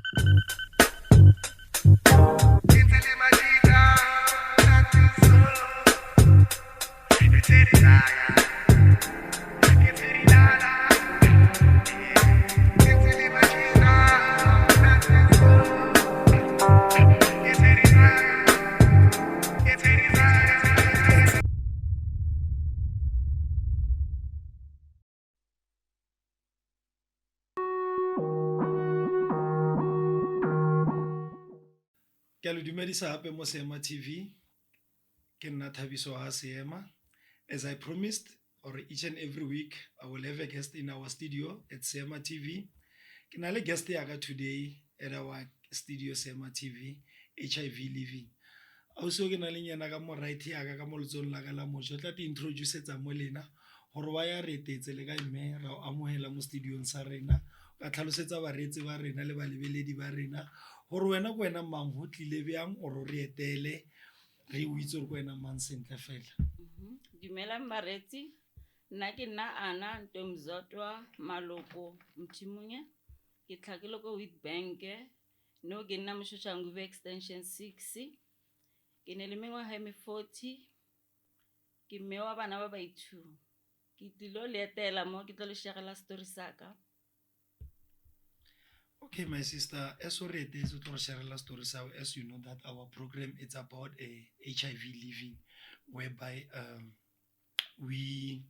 Ke a le dumedisa hape mo Seema TV ke nna Thabiso ha Seema. As I promised, or each and every week I will have a guest in our studio at Seema TV. Ke na le guest ya ka today at our studio Seema TV, HIV Living. Also ke na le nyana ka mo right ya ka mo letsong la ka la mo tla ti introduce tsa mo lena gore wa ya re tetse le ka mme ra amohela mo studio sa rena ka tlhalosetsa baretsi ba rena le balebeledi ba rena gore wena go wena mang ho tlile bjang o re etele re o itse go wena mang sentle fela. Dumela baretsi, nna ke nna Ana Ntomzotwa Maloko Mchimunye, ke tlhakile ko Witbank no ke nna moshoshanguve extension 6. Ke ne le mengwaga e 40, ke mme wa bana ba baithu. Ke tlilo le etela mo ke tlo le shagela story saka. Okay, my sister, as already is to share a story. So as you know that our program is about a HIV living, whereby we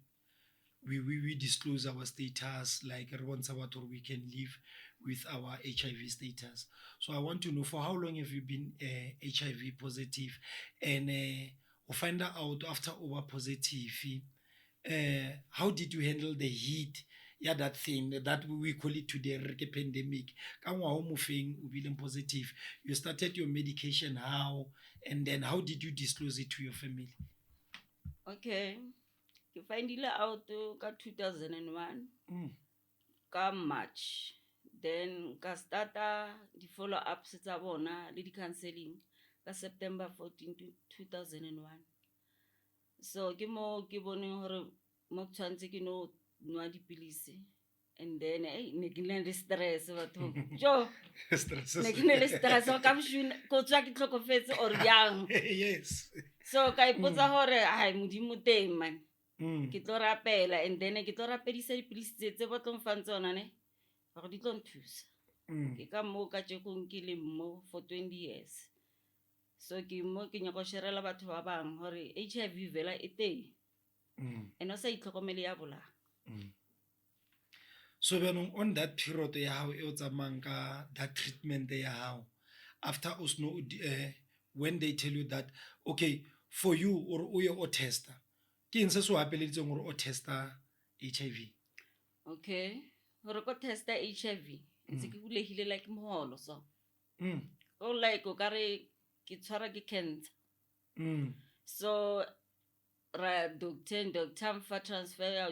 disclose our status, like everyone about or we can live with our HIV status. So I want to know, for how long have you been HIV positive, and find out after over positive, how did you handle the heat? Yeah, that thing that we call it today pandemic. Positive. You started your medication how, and then how did you disclose it to your family? Okay, ke findile out ka 2001 ka March, then ka starta di follow ups tsa bona le di counseling ka September 14 2001. So ke mo ke boneng hore mo tshwantse ke no nwa dipilisi, and then ne ke le stress batho jo ne ke le stress ka bshuna ko tswa ke tlhokofetse or yang. Yes. So ka ipotsa hore ai modimo teng man ke tlo rapela, and then ke tlo rapedisa dipilisi tse batlong fang tsona ne gore di tlo nthusa. Ke ka mo ka tsekong ke le mo for 20 years. So ke mo ke nyako sherela batho ba bang hore HIV vela e teng eno sa itlhokomele ya bola. So when on that period ya how e o tsamang ka that treatment ya how, after usno when they tell you that okay for you or o ye o testa ke eng se so hapeleditseng gore o testa HIV? Okay, gore ko testa HIV ntse ke bulegile like moholo so o like o kare ke tshwara ke cancer. So ra doctor mfa transfer ya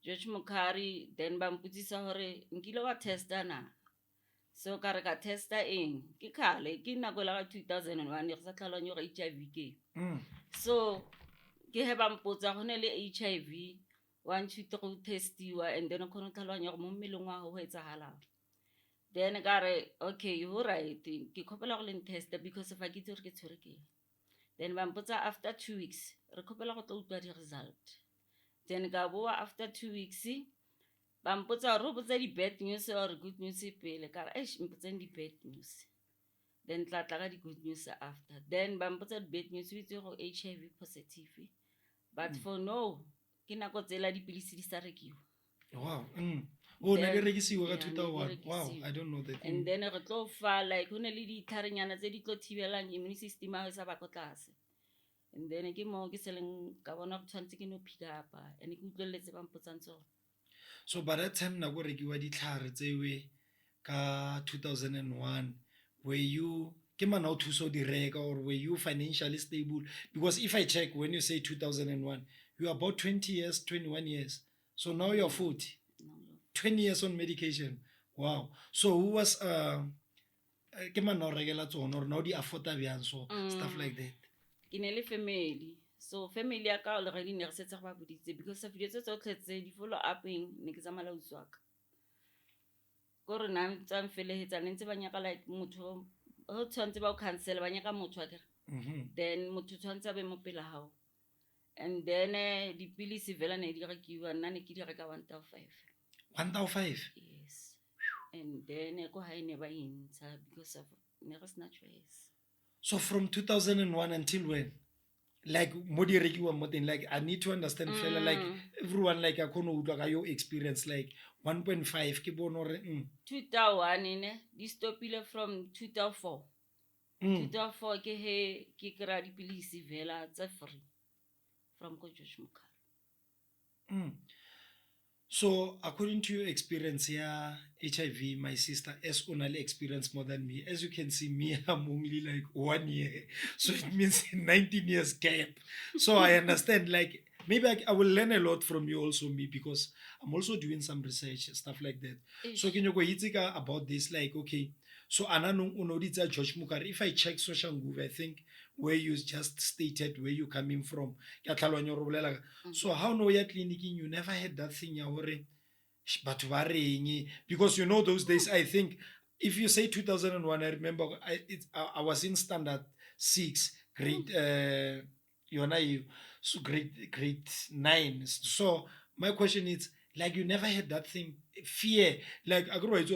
George Mukari, then ba mputsisa hore nkile wa testa na. So ka re ka testa eng ke khale ke nako la 2001 re sa tlhalanya gore HIV ke. So ke he ba mpotsa go ne le HIV one two three testiwa, and then khona tlhalanya gore mo mmeleng wa go etsagalang. Then ka re okay you right ke khopela go le testa because if I get re ke tshwere ke. Then ba mpotsa after 2 weeks re khopela go tla utwa di result. Then ka boa after 2 weeks ba mpotsa re botsa di bad news or good news pele ka re mpotseng di bad news, then tla ka di good news after. Then ba mpotsa di bad news with go HIV positive, but for no ke nako tsela dipilisi di sa rekiwa. Wow. Oh na di rekisiwa ka 2001. Wow, I don't know that. And then re tlo fa like hone le di tlharenyana tse di tlo thibelang immune system ha sa ba ko tlase. And then ke mo ke seleng ka bona go tshwantse ke no pick up and ke utlweletse ba mpotsang tsona. So by that time na go rekiwa ditlhare tsewe ka 2001, were you ke mana o thuso di reka, or were you financially stable? Because if I check when you say 2001 you are about 20 years 21 years, so now you're 40, 20 years on medication. Wow. So who was ke mana o rekela tsona or now di afforda bjang, so stuff like that? Ke ne le family, so family ya ka le re di ne re setse ba boditse because of video tse tsotlhe tse di follow uping ne ke tsamala utswaka. gore na ntse felehetsa ne ntse ba nyaka like motho o tshwantse ba o cancel ba nyaka motho akere then motho tshwantse be mo pela hao and then dipilisi vela ne di rekiwa nna ne ke di reka 1,500 yes and then ko hae ne ba intsha because of ne re sena choice. So from 2001 until when? Like modi rekiwa mo teng, like I need to understand fela like everyone like a kono utlwa ka your experience like 1.5 ke bona re 2001 ne di stopile from 2004 2004 ke he ke kra dipilisi vela tsa free from ko George Mukhari. So according to your experience here, HIV, my sister, as only experience more than me. As you can see, me, I'm only like 1 year. So it means 19 years gap. So I understand, like, maybe I will learn a lot from you also, me, because I'm also doing some research, stuff like that. So can you go about this, like, okay, so Ananung Unodita George Mukhari, if I check social move, I think where you just stated where you coming from. So how no ya clinic you never had that thing but because you know those days I think if you say 2001 I remember I was in standard 6 grade so grade 9. So my question is like you never had that thing fear like I grow but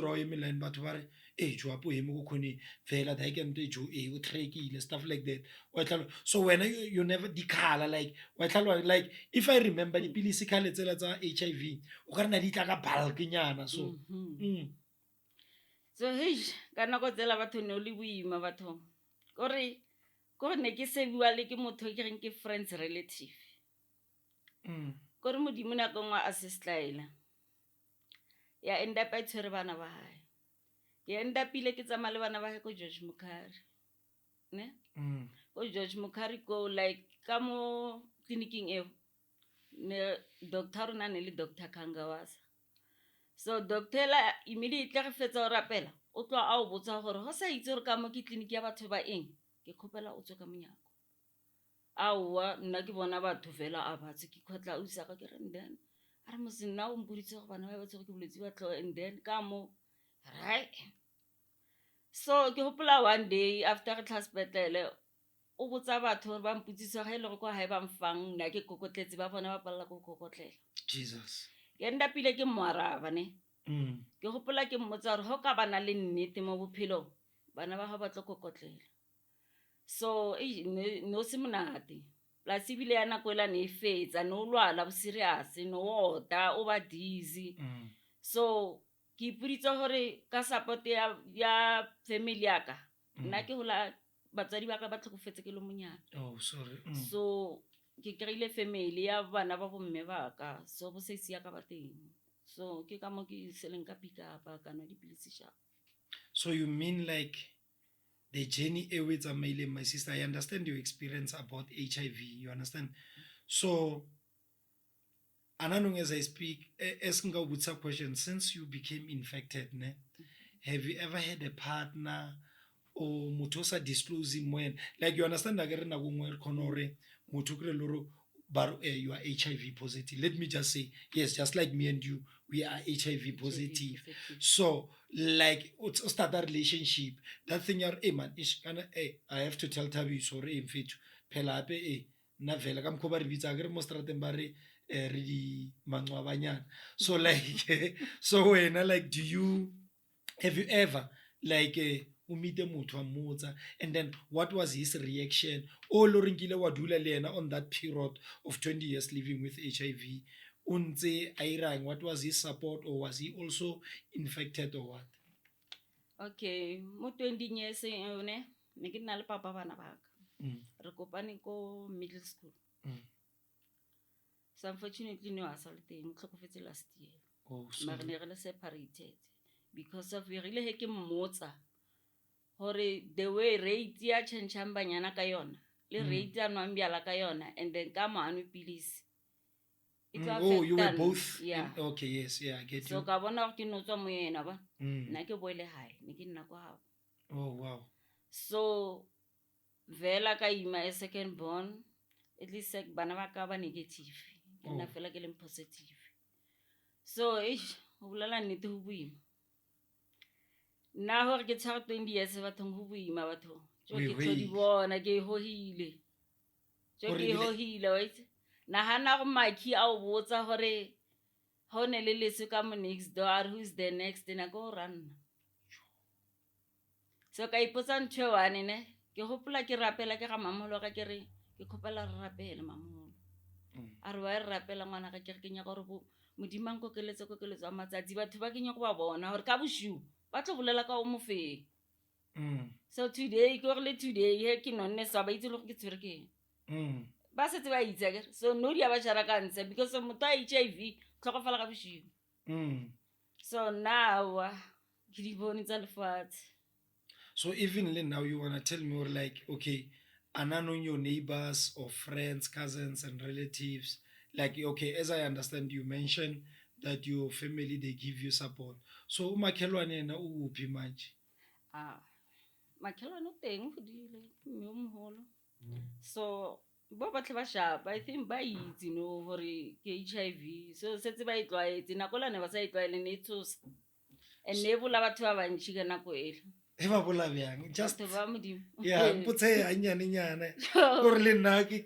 vela da ke mte jo o trekile stuff like that so when you never dikhala like like if I remember the pilisi khale tsela tsa HIV o ka rena di tla ka bulk nyana so so hey kana go tsela batho ne o le boima batho gore ne ke se bua le ke motho ke reng ke friends relative gore modimo na go ngwa assistlaela ya enda pa tshwere bana ba hae ya enda pile ke tsama le bana ba hae ko George Mukhari ne ko George Mukhari ko like ka mo clinicing e ne doctor na ne le Dr. Kangawasa so doctor la immediately ge fetsa o rapela o tloa a o botsa gore ho sa itse gore ka mo ke clinic ya batho ba eng ke khopela o tswe ka monyako awa nna ke bona batho vela a batse ke khotla o isa ka ke re then are mo sina o mpuditse go bana ba tswe ke boletse ba tlo and then ka mo right so ke hopola one day after re tlhaspetele o botsa batho ba mputsisa ga ile go kwa hae ba mfang nna ke kokotletse ba bona ba palla go kokotlela Jesus ke enda pile ke moaraba ne ke hopola ke mmotsa gore ho ka bana le nnete mo bophelo bana ba ha ba tlo kokotlela so no se monate plus bile ya nako ela ne fetsa no lwala bo serious no ota o ba dizzy so ke ipuditse gore ka support ya family yaka nna ke hola batsadi ba ka ba tlhokofetse ke le monyana sorry so ke kreile family ya bana ba bomme ba ka so bo sesi ya ka ba teng so ke ka mo ke seleng ka pick up ka no dipilisi sha. So you mean like the journey with my sister, I understand your experience about HIV, you understand? So Ananung, as I speak, asking a good question, since you became infected, ne, have you ever had a partner or mutosa disclosing when, like you understand, but you are HIV positive. Let me just say, yes, just like me and you, we are HIV positive. So, like, start that relationship. That thing, hey man, I have to tell Tabi, sorry, in fit, pelape, na vela kam koba ribitsa agre mostrate mbare re mangwa banyana. So like, so when like, have you ever like umite motho wa mmotsa and then what was his reaction o loringile wa dula le yena on that period of 20 years living with HIV untse airang what was his support or was he also infected or what? Okay mo 20 years ne ke nna le papa bana ba ka re kopane ko middle school so unfortunately no assault mo tlhokofetse last year mara ne re le separated because of we really he ke mmotsa hore the way rate ya changeang banyana ka yona le rate ya nwambiala ka yona and then ka manu pilisi you were both yeah okay yes yeah I get so you ka bona go ke notswa mo yena ba nna ke boile hae ne ke nna kwa hao oh wow so vela ka ima a second born at least bana ba ka ba negative ke nna fela ke le positive so ho bulala nnete ho buima nna gore ke tshwara 20 years bathong go boima bathong jo Wee, ke tlo di wee. bona ke hohile jo Gore ke ebile- hohile wa itse nagana go maki a o botsa gore ha o ne le leso ka mo next door who's the next na go run so ka ipotsa ntho e one ne ke gopola ke rapela ke ga mamolo ka ke re ke khopela re rapele mamolo a re wa re rapela ngwana ka ke re ke nya gore modimang kokeletso a matsatsi batho ba ke nya go ba bona gore ka boshiu ba tlo bolela ka o mofeng so today ke gore le today he ke nonne sa ba itse le go ke tswere ke ba setse ba itse ke so no dia ba jara ka ntshe because motho a HIV tlhokofala ka boshiu so now ke di bone tsa lefatshe. So even now you wanna tell me or like, okay, knowing your neighbors or friends, cousins and relatives, like okay, as I understand you mentioned that your family they give you support. So umakhelwane na uphi manje? Makhelwane o teng go dile mme o moholo so bo batle ba shapa I think ba itse no gore ke HIV so setse ba itlwaetse nako la ne ba sa itlwaele ne tsosa and ne bola batho ba bantshi ka nako ele E ba bola bjang just ba modimo yeah mpotse a nyane nyane gore le nna ke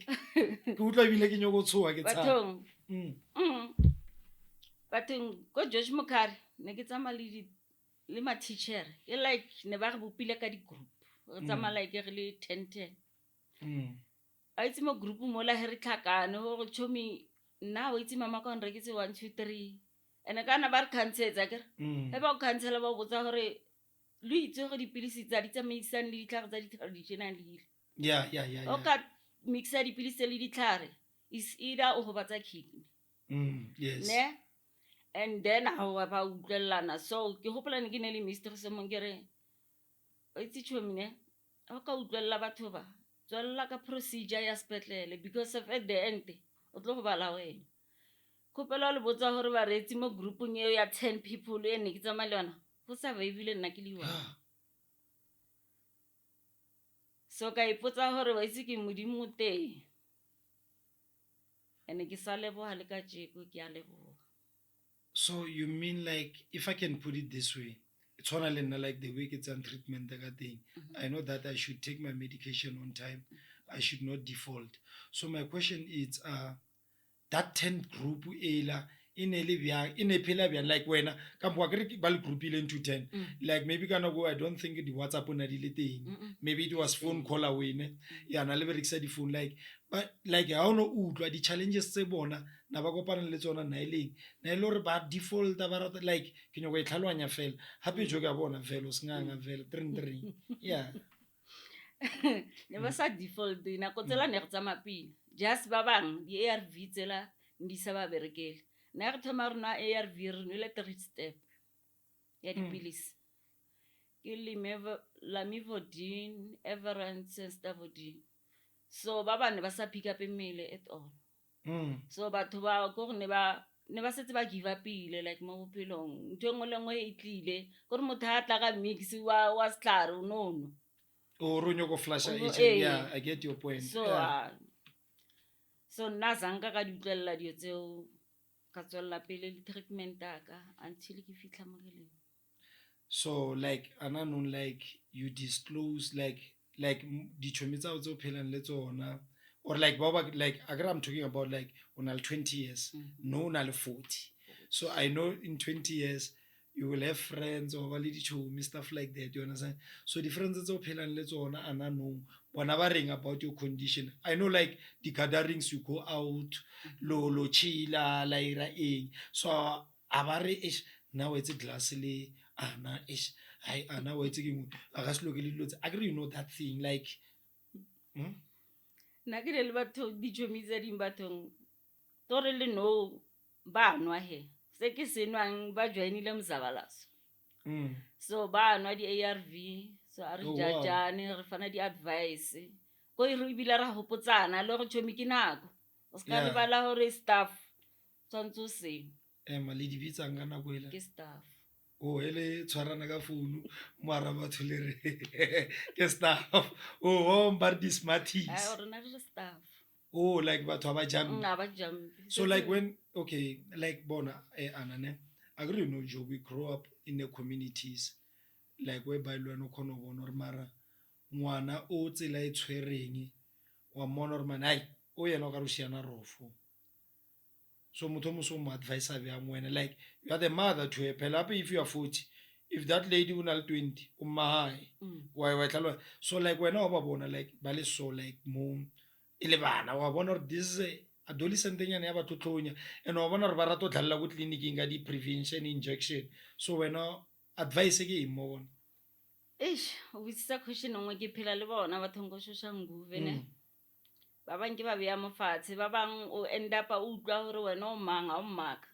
utlwa bile ke nyoko tshoa ke tsha bathong go George Mokari ne ke tsama le ma teacher e like ne ba re bopile ka di group go tsama like re le 10 a itse mo group mo la re tlhakane go chomi nna o itse mama ka nre ke tse 1 2 3 ene kana ba re canceletsa ke he ba o cancela ba botsa gore lu itse go dipilisi tsa di tsamaisan le ditlhare tsa di traditional le yeah o ka mixa dipilisi le ditlhare is either o go batsa kidney yes ne and then how ba utlellana so ke gopola ne ke ne le mystery se mong kere o itse chomine o ka utlella batho ba tswalla ka procedure ya spetlele because of at the end o tlo go bala wena khopela le botsa gore ba retsi mo groupung eo ya 10 people e ne ke tsama le yona go sa ba ebile nna ke liwa so ka ipotsa gore wa itse ke modimo teng ene ke sa leboga le ka jeko ke a leboga. So you mean like if I can put it this way, it's only like the way it's on treatment thing. I know that I should take my medication on time. I should not default. So my question is that 10 group ela in a pillar like when come group into 10 like maybe can go I don't think the WhatsApp on maybe it was phone call away ne yeah na le the phone like but like I don't know the challenges tse bona na ba kopana le tsona na ileng na ile re ba default ba rata like ke nyo go itlhalwanya fela hape jo ka bona fela o senganga fela 3 yeah ne ba sa default ina ko tsela ne re tsama pila just ba bang di ARV tsela ndi sa ba berekele na re thoma rona ARV re no le 3 step ya dipilisi ke lamivudine everance and stavudine so ba bane ba sa pick up mmele at all so batho ba go ne ba setse ba give up ile like mo bophelong ntho engwe le engwe e tlile gore motho a tla ka mix wa stlare no o ronyo go flash yeah I get your point so so nna zanka ka di utlwella dio tseo ka tswella pele le treatment ka until ke fitla mo geleng. So like ananon like you disclose like di chomi tsa o tso phelang le tsona or like baba like I'm talking about like on 20 years no na le 40 so I know in 20 years you will have friends or le chomi stuff like that you understand so the friends tso phelang le tsona ananon bona ba ring about your condition I know like the gatherings you go out lo chila la ira eng so abare is now it's a glass le ana is I ana wa itse keng a ga se lokele dilo tse agree you know that thing like na ke le batho di chomitsa di bathong tore le no ba nwa he se ke senwang ba joinile mzabalaso so ba nwa di ARV so a re jajane re fana di advice go re ibile ra hopotsana le go chomi ke nako o ska re bala hore staff tsantso se le di bitsang kana go ela ke staff o ele tshwarana ka phone moara batho le re ke staff o mbar di smarties or na re staff like batho ba jam so like when okay like bona anane agree no Joe we grow up in the communities like whereby le wena o kgona go bona gore mara ngwana o tsela e tshwereng wa mmona gore man ai o yena o ka re o siana rofo so motho mo so mo advise bjang wena like you are the mother to her phela if you are 40 if that lady o na le 20 o mmahae wa tlhalwa so like wena o ba bona like ba le so like mo e le bana wa bona gore this adolescent nyana ya batho tlonya and wa bona gore ba rata go tlhalela go tleliniking ka di-prevention injection so wena advice ke eng mo bona o botsisa question nngwe ke phela le bona bathong go shosha nguve ne ba bang ke ba beya mo fatshe ba bang o end up o utlwa gore wena o mang a o mmaka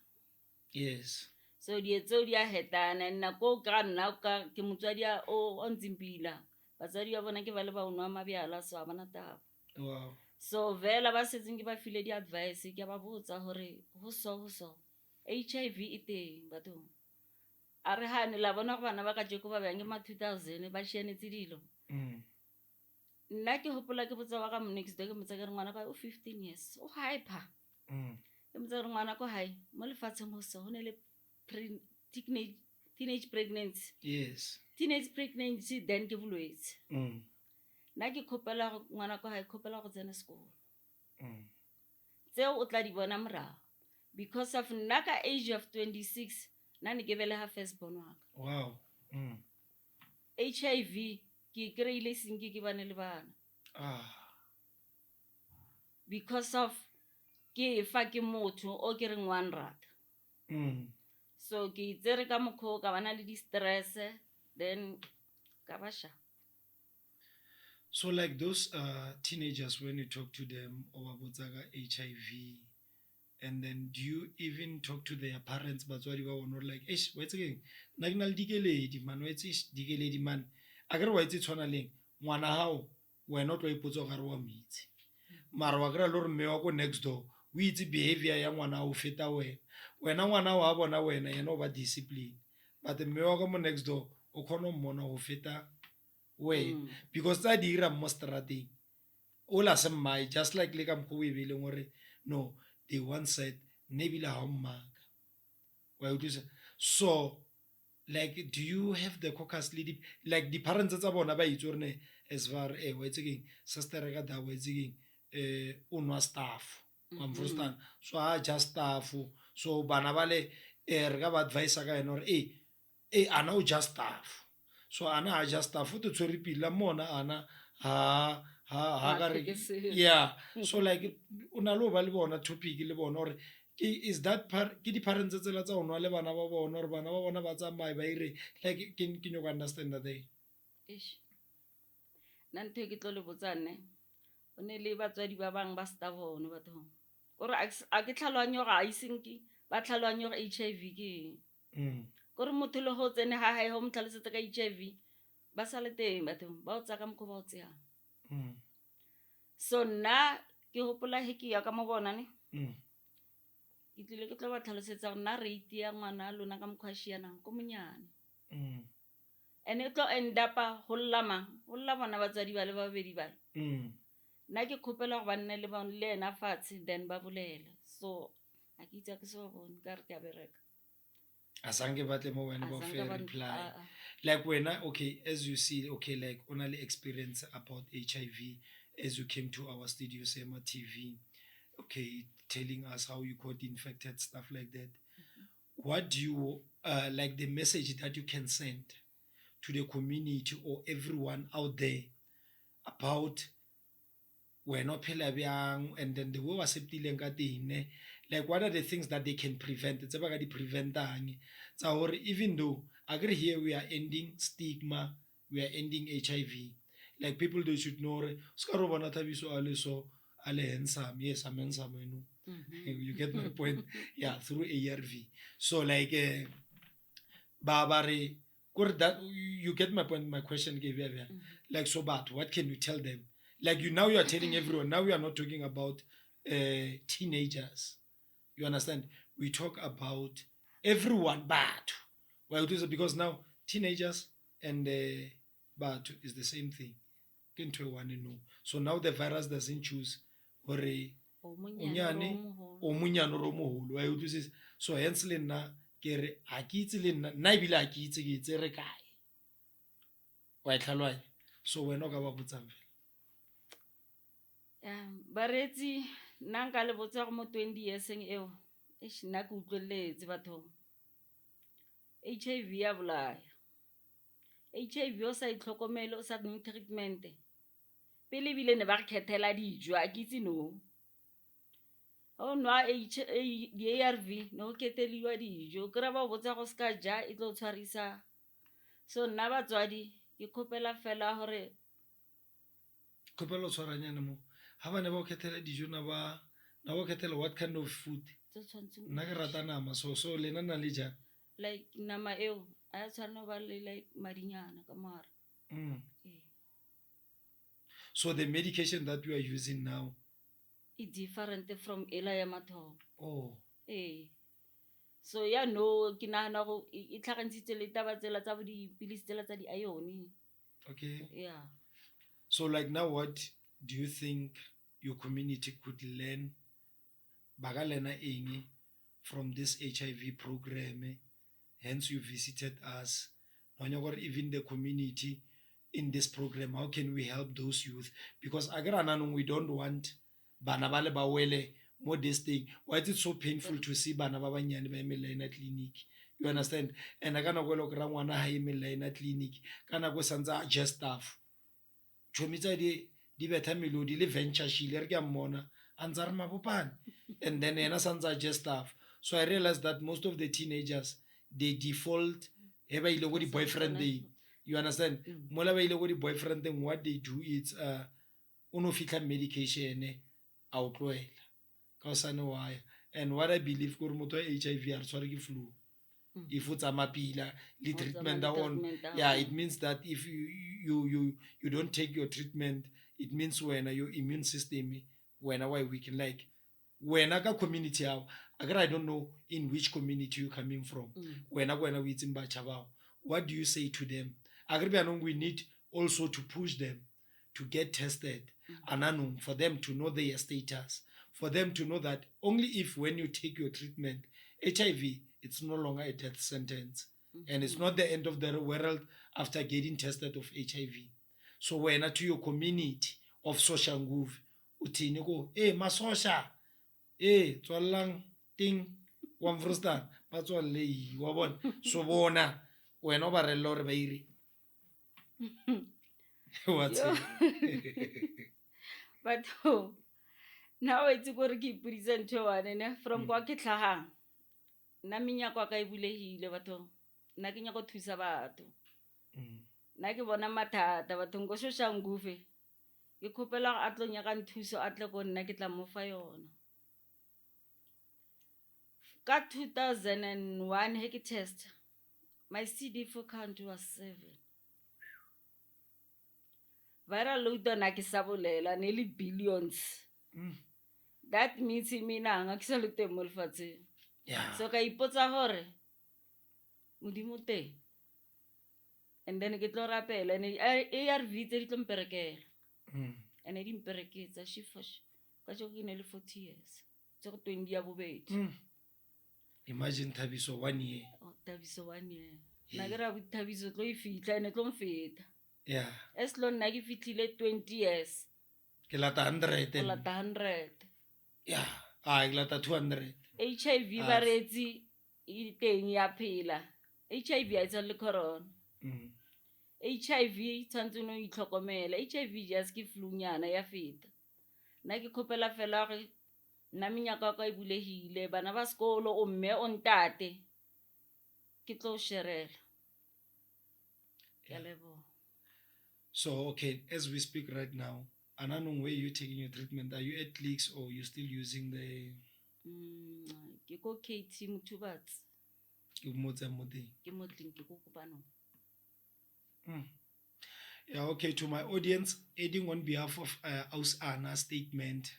yes so tseo di a hetana nna ko ka nna ka ke motswadi o ntseng pila batswadi ba bona ke ba le ba onwa mabjala so a bona taba wow so vela ba setseng ke ba file di advice ke ba botsa gore ho so HIV e teng bathong a re hane la bona go bana ba ka jeko ba bang ke ma 2000 ba shianetse dilo nna ke hopola ke botsa wa ka next day ke motsa ke re ngwana ka o 15 years o hyper ke motsa re ngwana ko hai mo lefatsheng ho so ho ne le teenage pregnancy yes teenage pregnancy then ke bolwetse nna ke khopela ngwana ko hai khopela go tsena sekolo tseo o tla di bona morago because of nna ka age of 26 nna ne ke belega first born wa ka wow HIV ke kreile sinki ke bane le bana because of ke fa ke motho o ke reng one rata so ke tsere ka mokho ka bana le di stress then ka basha so like those teenagers when you talk to them about HIV and then do you even talk to their parents batswadi ba bona like eish wa etseng nna ke na le dikeledi man wa etse dikeledi man a ke re wa etse tshwana leng ngwana hao wena o tlo ipotsa gare wa mitse mara wa kry-a le gore mme wa ko next door o itse behavior ya ngwana o feta wena ngwana wa bona wena yena o ba discipline but mme wa ka mo next door o kgona go mmona go feta wena because tsa di ira mo strateng o la se mmae just like le ka mokgwa o e beileng gore no they once said nebile ha o mmaka wa utlwisa so like do you have the caucus lead like the parents tsa bona ba itse gore as far wa etse keng sister ka da wa etse keng o nwa staff wa mfostan so just staff so bana bale re ka ba advice ka ena gore ana o just staff so ana just staff o te tshwere pila mona ana ha ga re yeah so like una lo ba le bona topic le bona gore is that ke di parents tsela tsa ona le bana ba bona gore bana ba bona ba tsamaya ba ire like ke nyo ka understand that they nna ntho ke tlo le botsane o ne le batswadi ba bang ba sta bone bathong gore a ke tlhalwanyo ga isenki ba tlhalwanyo HIV ke gore motho le go tsene ha hae ho mtlhalosetse ka HIV ba sa le teng bathong ba o tsaka mko ba o tseang so nna ke hopola he ke ya ka mo bona ne ke tlile ke tlo ba tlhalosetsa gore nna rate ya ngwana lona ka mkhwashiana ko monyane ene tlo end up ho lla bona batswadi ba le babedi ba nna ke khopela go ba nne le ena fatshe then ba bolela so a ke itse ke so bone ka re ke a bereka asange batle mo wena ba fair reply like wena okay as you see okay like only experience about HIV as you came to our studio SEMA TV okay telling us how you got infected stuff like that what do you like the message that you can send to the community or everyone out there about wena phela byang and then the way wa septileng ka teng like what are the things that they can prevent tse ba ka di preventang tsa hore even though agree here we are ending stigma we are ending HIV like people they should know ska ro bona Thabiso ale handsome yes I'm handsome you get my point yeah through ARV so like babare that you get my point my question gave you like so but what can you tell them like you are telling everyone now we are not talking about teenagers you understand we talk about everyone but well because now teenagers and but is the same thing into one no so now the virus doesn't choose or unyane o munyano ro moholo wa utlwisisa so hence le nna ke re a ke itse le nna ibile a ke itse re kae wa e tlhaloganya so wena o ka ba botsang fela bareetsi nna nka le botsa go mo 20 yearseng eo nna ke utlweletse bathong HIV ya bolaya. HIV o sa itlhokomele o sa nne treatment pele bile ne ba re khethela dijo a ke itse no o nwa di-ARV no keteliwa dijo kry ba botsa go ska ja e tlo tshwarisa so nna batswadi ke khopela fela gore khopela o tshwaranyane mo ha ba ne ba o khethela dijo na ba khethela what kind of food nna ke rata nama so lena na le jang like nama eo a tshwana ba le like madinyana ka mara so the medication that you are using now it's different from ela ya mathomo so ya no ke nagana go e tlhagantshitse le taba tsela tsa dipilisi tsela tsa di-iron okay yeah so like now what do you think your community could learn baka lena eng from this HIV program hence you visited us even the community in this program how can we help those youth because we don't want bana ba le ba wele mo this thing why is it so painful to see bana ba banyane ba emela ina clinic you understand and akana go lo kra ngwana ha emela ina clinic kana go santsa just stuff chomitsa di betha melodi le venture shile re ke mmona antsare mabopane and then ena santsa just stuff so I realized that most of the teenagers they default eba ile go di boyfriend they you understand mola ba ile go di boyfriend thing what they do is uno fitla medication outloela ka sana why and what I believe gore motho wa HIV are tshware ke flu if it's mapila le treatment on yeah it means that if you don't take your treatment it means when your immune system when why we can like when ka community how I don't know in which community you coming from when we itsing batjha bao what do you say to them we need also to push them to get tested ananong for them to know their status for them to know that only if when you take your treatment HIV it's no longer a death sentence and it's not the end of the world after getting tested of HIV so when to your community of social move uthini go masosha tswallang ting wa mfrustan ba tswalle wa bona so bona wena o ba re lore ba iri what's but now it's go re ke present one ne from kwa ke tlhagang nna menyako ka e bulegile batho nna ke nya go thusa batho nna ke bona mathata batho go shosha ngufe ke khopela a tlo nya ka nthuso a tle go nna ke tla mo fa yona ka 2001 he ke test my CD4 count was 7 viral load na ke sa bolela ne le billions that means mina nga ke sa le teng mo lefatsheng so ka ipotsa hore modimo teng and then ke tlo rapela ne ARV tse di tlo mperekela and di mpereketsa shifash ka jo ke ne le 40 years tso 20 ya bobedi imagine Thabiso 1 year Thabiso 1 year na ke ra Thabiso tlo e fitla ene tlo mfeta yeah es lo nna ke fitlile 20 years ke lata 100 ke lata 100 yeah ke lata 200 HIV baretsi e teng ya phela HIV a itsa le corona HIV tshantse no itlhokomela HIV just ke flu nyana ya feta nna ke khopela fela gore nna menyaka ka e bulegile bana ba sekolo o mme o ntate ke tlo sherela ke lebo so okay as we speak right now ananong way you taking your treatment are you at Clicks or you still using the ke go KT Muthubatsi ke motse moteng ke motleng ke go kopano yeah okay to my audience adding on behalf of Aus Ana statement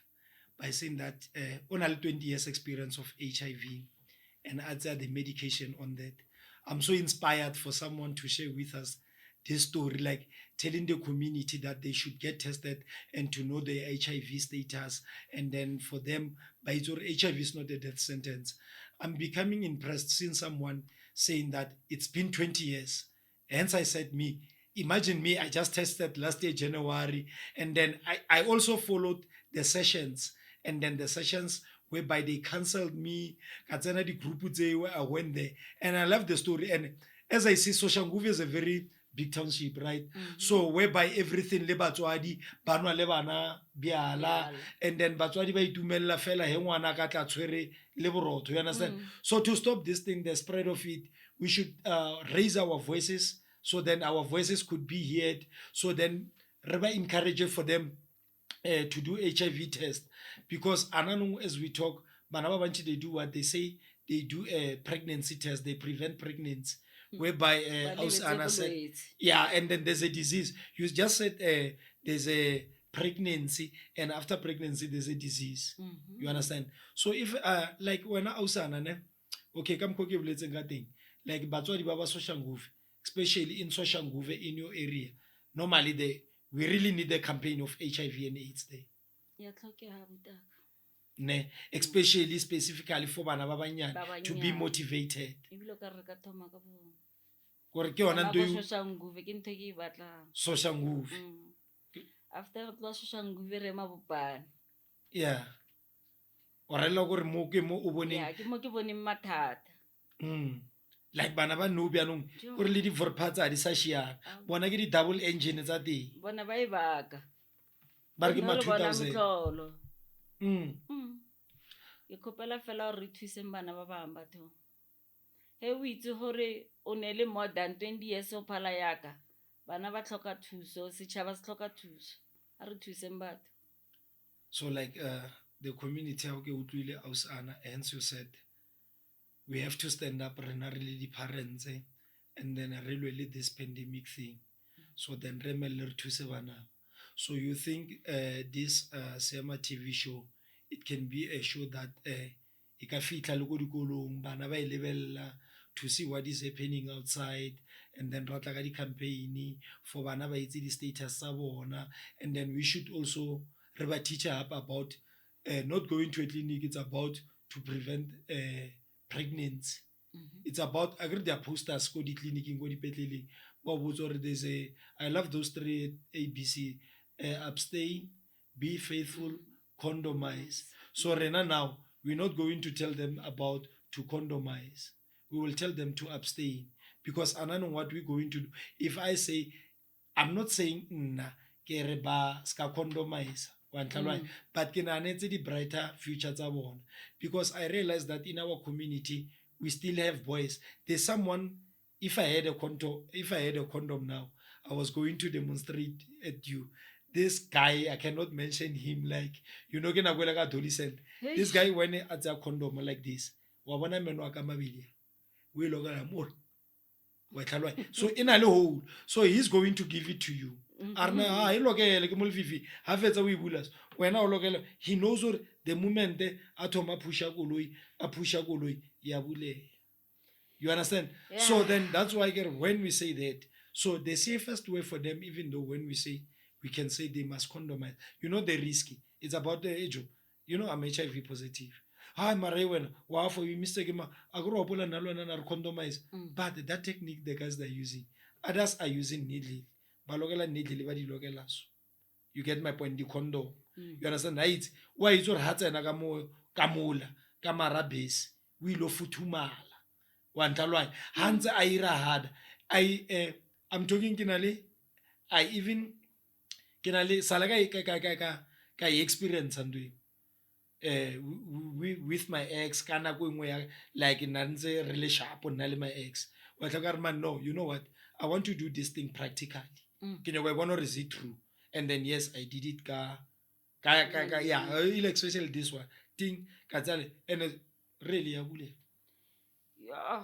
by saying that only 20 years experience of HIV and adds the medication on that I'm so inspired for someone to share with us this story like telling the community that they should get tested and to know their HIV status and then for them by HIV is not a death sentence. I'm becoming impressed seeing someone saying that it's been 20 years hence I said me imagine me, I just tested last year January, and then I also followed the sessions, and then the sessions whereby they cancelled me katsena di group tse where I went there, and I love the story. And as I see, Soshanguve is a very big township, right? So whereby everything le batswadi banwa le bana biala, and then batswadi ba itumella fela he ngwana ka tla tshwere le borotho, you understand? So to stop this thing, the spread of it, we should raise our voices, so then our voices could be heard, so then re encourage for them to do HIV test, because anano, as we talk, bana ba bantši they do what they say, they do a pregnancy test, they prevent pregnancy, whereby Anna said, yeah, and then there's a disease. You just said there's a pregnancy, and after pregnancy there's a disease. You understand? So if like when Ausana ne, okay, come ko ke boletseng ka teng, like batswadi ba ba Soshanguve, especially in Soshanguve in your area, normally we really need a campaign of HIV and AIDS there. Yeah, Ne, especially specifically for bana ba banyane to be motivated. Gore ke yona ntho Soshanguve. After Soshanguve re mabopane. Yeah. Orela gore mo ke mo o boneng. Yeah, ke mo ke boneng mathata. Like bana ba no bianong gore le di vorphatsa di sa shiana. Bona ke di double engine tsa teng. Bona ba e baka. Ba ke ma 2000. Ke kopela fela re thuseng bana ba bang batho. He o itse gore o ne le more than 20 years o phala yaka, bana ba tlhoka thuso, setšhaba se tlhoka thuso. A re thuseng batho. So like the community ha o ke utlwile Ausana, hence you said we have to stand up rena really the parents, and then really this pandemic thing. So then remember re thuse bana. So you think this SEMA TV show, it can be a show that e ka fitla le go dikolong bana ba lebella to see what is happening outside, and then ratla ka di campaign for bana ba itse di status sa bona, and then we should also re ba teach up about not going to a clinic, it's about to prevent pregnancy. It's about I agree their posters go di clinic go di petleleng ba botsa gore there's a I love those 3 ABC, abstain, be faithful, condomize. So Rena, now we're not going to tell them about to condomize. We will tell them to abstain, because I don't know what we're going to do. If I say, I'm not saying na ke re ba ska condomize, but ke na netse di brighter future tsa bona, because I realize that in our community we still have boys. There's someone, if I had a condom now, I was going to demonstrate at you. This guy, I cannot mention him, like, you know, ke na go like adolescent. This guy when at a condom like this, wa bona meno a ka mabili. We loga more. So in a hole, so he's going to give it to you. Arna, he knows the moment atoma pusha koloi yabule. You understand? Yeah. So then that's why when we say that, so the safest way for them, even though when we say we can say they must condomize, you know, they're risky. It's about the age. You know, I'm HIV positive. Hi, Marewen, wow, for you mistake him. I grow up on and condomize. But that technique the guys they're using, others are using needle. Balogela needle, you get my point, the condom. You understand? Right? Why is your hat and kamula, kamara base, we lo futumala. One talwai. Hands aira had. I'm talking kinale. I even kinale salaga ka experience and doing. With my ex, kana going where like in Nanze really sharp on my ex. Man, no, you know what? I want to do this thing practically. You know, I want to see true. And then yes, I did it. Yeah, especially this one thing. And really, I will. Yeah.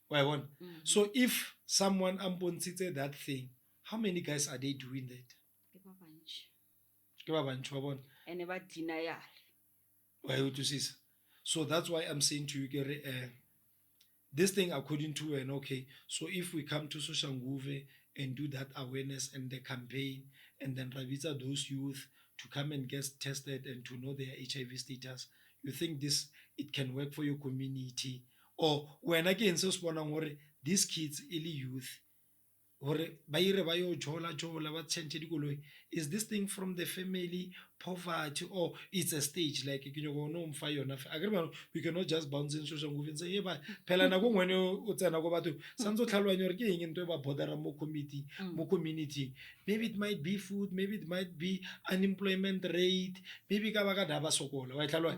Why one? So if someone said that thing, how many guys are they doing that? And about denial. Why would you see? So that's why I'm saying to you, Gary, this thing according to an okay. So if we come to Soshanguve and do that awareness and the campaign, and then Ravita those youth to come and get tested and to know their HIV status, you think this it can work for your community? Or when again so these kids, early youth, hore ba ire ba yo jola ba tshentse dikoloi. Is this thing from the family, poverty, or it's a stage like ke nyoko no mfa yona we cannot just bounce in social movie and say ba phela na go ngwene o tsena go batho santse tlhalwanya re ke eng into ba bother mo community. Maybe it might be food, maybe it might be unemployment rate, maybe ka ba ka daba sokola wa tlhalwa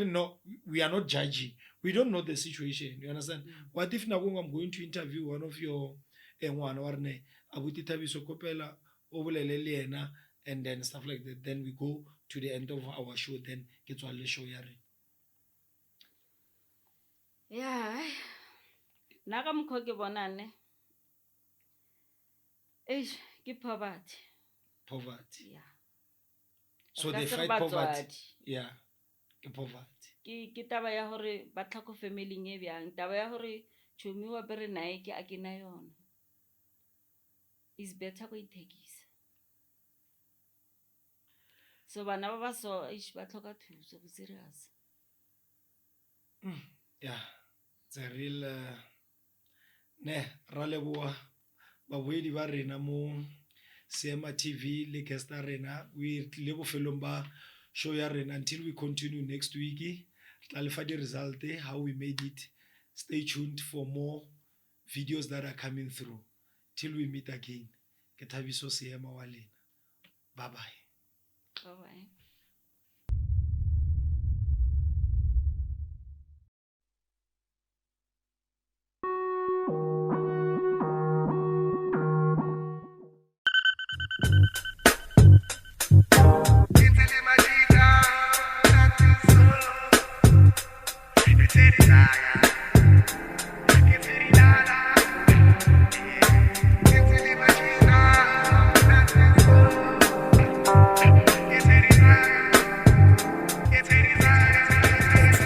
no, we are not judging, we don't know the situation, you understand. What if na go I'm going to interview one of your ngwana wa rene abuti Thabiso kopela o bolele le yena, and then stuff like that, then we go to the end of our show, then ke tswalle show ya re. Yeah, nna ka mokgwa ke bonane ke poverty. Yeah. So they Ka se re fight poverty. batswadi. Yeah, ke poverty. Ke taba ya hore ba tlhako family e bjang, taba ya hore chomi wa bere Nike a ke na yona, is better go ithekisa. So bana ba so ba tlhoka thuso go serious. Yeah, it's a real ne ra leboa babuedi ba rena mo Seema TV le guest rena. We le bofelong ba show ya rena until we continue next week. Tla le fa di result how we made it. Stay tuned for more videos that are coming through. Till we meet again. Ke Thabiso Seema wa lena. Bye bye. Bye bye.